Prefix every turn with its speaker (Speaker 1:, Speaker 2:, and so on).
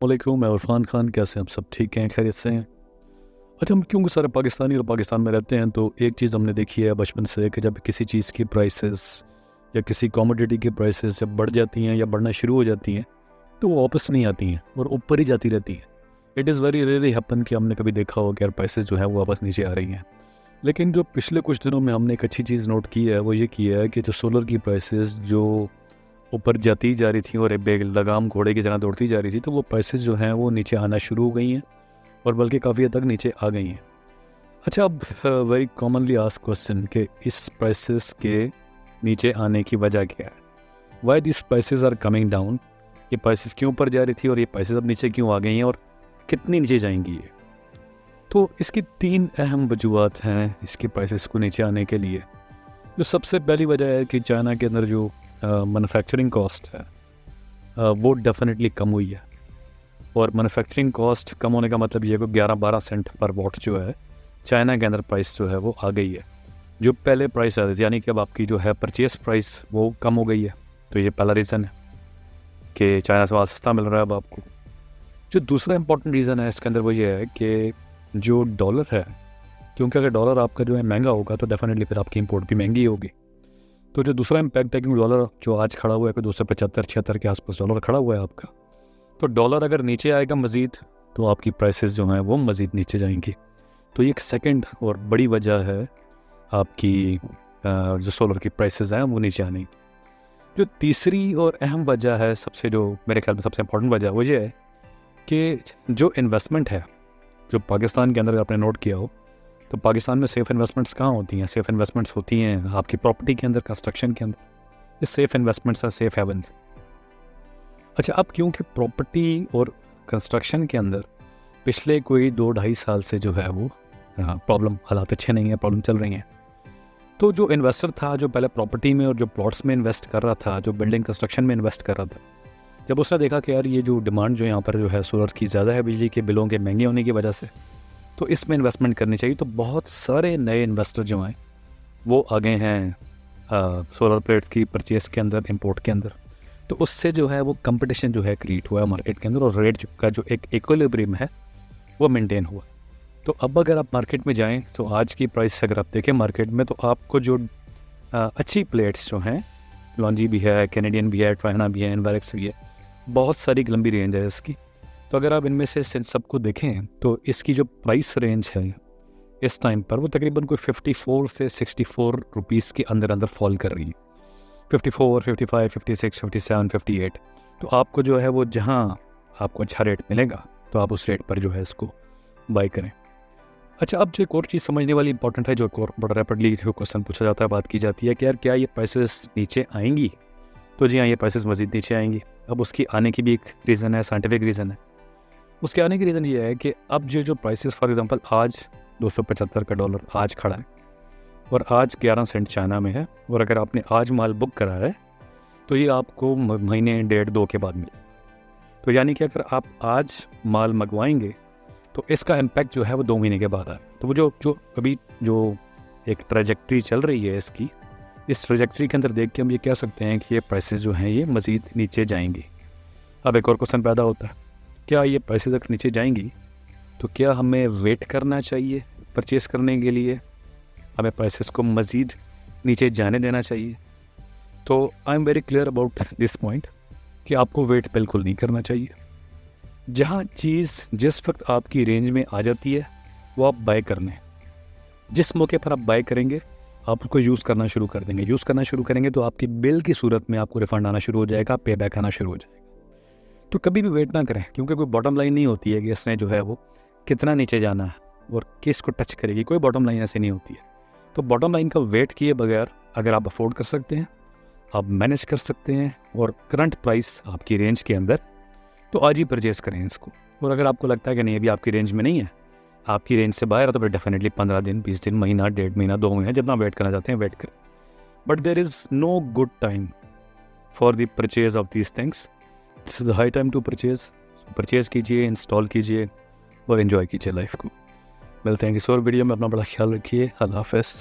Speaker 1: अस्सलामुअलैकुम, मैं इरफान खान। कैसे हैं आप? सब ठीक हैं, खैरियत से हैं? अच्छा, हम क्योंकि सारे पाकिस्तानी और पाकिस्तान में रहते हैं, तो एक चीज़ हमने देखी है बचपन से कि जब किसी चीज़ की प्राइसेस या किसी कमोडिटी की प्राइसेस जब बढ़ जाती हैं या बढ़ना शुरू हो जाती हैं, तो वो वापस नहीं आती हैं और ऊपर ही जाती रहती हैं। It is very rarely happen कि हमने कभी देखा हो कि यार प्राइसेस जो है वो वापस नीचे आ रही हैं। लेकिन जो पिछले कुछ दिनों में हमने एक अच्छी चीज़ नोट की है, वो ये की है कि जो सोलर की प्राइसेस जो ऊपर जाती जा रही थी और एक बेग लगाम घोड़े की तरह दौड़ती जा रही थी, तो वो प्राइसेस जो हैं वो नीचे आना शुरू हो गई हैं और बल्कि काफ़ी हद तक नीचे आ गई हैं। अच्छा, अब वेरी कॉमनली आस्क क्वेश्चन कि इस प्राइसेस के नीचे आने की वजह क्या है? Why this prices are coming down? ये प्राइसेस क्यों ऊपर जा रही थी और ये प्राइसेस अब नीचे क्यों आ गई हैं और कितनी नीचे जाएंगी ये? तो इसकी 3 अहम वजूहत हैं इसकी प्राइसेस को नीचे आने के लिए। जो सबसे पहली वजह है कि चाइना के अंदर जो मैन्युफैक्चरिंग कॉस्ट है वो डेफिनेटली कम हुई है। और मैन्युफैक्चरिंग कॉस्ट कम होने का मतलब ये है कि 11-12 सेंट पर वॉट जो है चाइना के अंदर प्राइस जो है वो आ गई है। जो पहले प्राइस आती थी, यानी कि अब आपकी जो है परचेस प्राइस वो कम हो गई है। तो ये पहला रीज़न है कि चाइना से बहुत सस्ता मिल रहा है अब आपको। जो दूसरा इंपॉर्टेंट रीज़न है इसके अंदर वो ये है कि जो डॉलर है, क्योंकि अगर डॉलर आपका जो है महंगा होगा तो डेफिनेटली फिर आपकी इंपोर्ट भी महंगी होगी। तो जो दूसरा इम्पैक्ट है, क्योंकि डॉलर जो आज खड़ा हुआ है कि 275-76 के आसपास डॉलर खड़ा हुआ है आपका, तो डॉलर अगर नीचे आएगा मज़ीद तो आपकी प्राइसेस जो हैं वो मज़ीद नीचे जाएंगी। तो ये एक सेकंड और बड़ी वजह है आपकी जो सोलर की प्राइसेस हैं वो नीचे आने। जो तीसरी और अहम वजह है, सबसे जो मेरे ख्याल में सबसे इम्पोर्टेंट वजह वो ये है कि जो इन्वेस्टमेंट है जो पाकिस्तान के अंदर आपने नोट किया हो, तो पाकिस्तान में सेफ़ इन्वेस्टमेंट्स कहाँ होती हैं? सेफ़ इन्वेस्टमेंट्स होती हैं आपकी प्रॉपर्टी के अंदर, कंस्ट्रक्शन के अंदर। ये सेफ़ इन्वेस्टमेंट्स हैं, सेफ़ हेवन्स। अच्छा, अब क्योंकि प्रॉपर्टी और कंस्ट्रक्शन के अंदर पिछले कोई 2-2.5 साल से जो है वो प्रॉब्लम, हालात अच्छे नहीं हैं, प्रॉब्लम चल रही हैं। तो जो इन्वेस्टर था जो पहले प्रॉपर्टी में और जो प्लॉट्स में इन्वेस्ट कर रहा था, जो बिल्डिंग कंस्ट्रक्शन में इन्वेस्ट कर रहा था, जब उसने देखा कि यार ये जो डिमांड जो यहाँ पर जो है सोलर की ज़्यादा है बिजली के बिलों के महंगे होने की वजह से, तो इसमें इन्वेस्टमेंट करनी चाहिए। तो बहुत सारे नए इन्वेस्टर जो हैं वो आ गए हैं सोलर प्लेट्स की परचेस के अंदर, इंपोर्ट के अंदर। तो उससे जो है वो कंपटीशन जो है क्रिएट हुआ है मार्केट के अंदर और रेट का जो एक इक्विलिब्रियम है वो मेंटेन हुआ। तो अब अगर आप मार्केट में जाएं तो आज की प्राइस अगर आप देखें मार्केट में, तो आपको जो अच्छी प्लेट्स जो हैं, लॉन्जी भी है, कैनेडियन भी है, ट्राइना भी है, इन्वेरेक्स भी है, बहुत सारी लंबी रेंज है इसकी। तो अगर आप इनमें से सबको देखें तो इसकी जो प्राइस रेंज है इस टाइम पर वो तकरीबन कोई 54 से 64 रुपीज़ के अंदर अंदर फॉल कर रही है। 54, 55, 56, 57, 58। तो आपको जो है वो जहाँ आपको अच्छा रेट मिलेगा तो आप उस रेट पर जो है इसको बाई करें। अच्छा, अब जो एक और चीज़ समझने वाली इंपॉर्टेंट है, जो एक और बड़ा रैपिडली जो क्वेश्चन पूछा जाता है, बात की जाती है कि यार क्या ये प्राइसेस नीचे आएंगी? तो जी हाँ, ये प्राइसेस मज़ीद नीचे आएंगी। अब उसकी आने की भी एक रीज़न है, साइंटिफिक रीज़न है। उसके आने की रीज़न ये है कि अब जो प्राइसेस, फॉर एग्जांपल आज 275 का डॉलर आज खड़ा है और आज 11 सेंट चाइना में है, और अगर आपने आज माल बुक करा है तो ये आपको महीने 1.5-2 के बाद मिले। तो यानी कि अगर आप आज माल मंगवाएंगे तो इसका इम्पैक्ट जो है वो 2 महीने के बाद आए। तो वो जो अभी जो एक ट्रैजेक्टरी चल रही है इसकी, इस ट्रैजेक्टरी के अंदर देख के हम ये कह सकते हैं कि ये प्राइसेस जो हैं ये मज़ीद नीचे जाएंगी। अब एक और क्वेश्चन पैदा होता है, क्या ये प्राइसेस अगर नीचे जाएंगी तो क्या हमें वेट करना चाहिए परचेस करने के लिए? हमें प्राइसेस को मज़ीद नीचे जाने देना चाहिए? तो I am very clear about this point कि आपको वेट बिल्कुल नहीं करना चाहिए। जहाँ चीज़ जिस वक्त आपकी रेंज में आ जाती है वो आप बाय करने, जिस मौके पर आप बाय करेंगे आप उसको यूज़ करना शुरू कर देंगे। यूज़ करना शुरू करेंगे तो आपकी बिल की सूरत में आपको रिफ़ंड आना शुरू हो जाएगा, पे बैक आना शुरू हो जाएगा। तो कभी भी वेट ना करें, क्योंकि कोई बॉटम लाइन नहीं होती है कि इसने जो है वो कितना नीचे जाना है और किस को टच करेगी। कोई बॉटम लाइन ऐसी नहीं होती है। तो बॉटम लाइन का वेट किए बगैर अगर आप अफोर्ड कर सकते हैं, आप मैनेज कर सकते हैं और करंट प्राइस आपकी रेंज के अंदर, तो आज ही परचेज़ करें इसको। और अगर आपको लगता है कि नहीं अभी आपकी रेंज में नहीं है, आपकी रेंज से बाहर है, तो फिर डेफिनेटली 15 दिन, 20 दिन, महीना, 1.5 महीना, 2 महीने, जितना वेट करना चाहते हैं वेट करें। But there is no good time for the purchase of these things. It's the high time to purchase कीजिए, इंस्टॉल कीजिए और एंजॉय कीजिए लाइफ को। मिलते हैं किसी और वीडियो में। अपना बड़ा ख्याल रखिए। अल्लाह हाफ़िज़।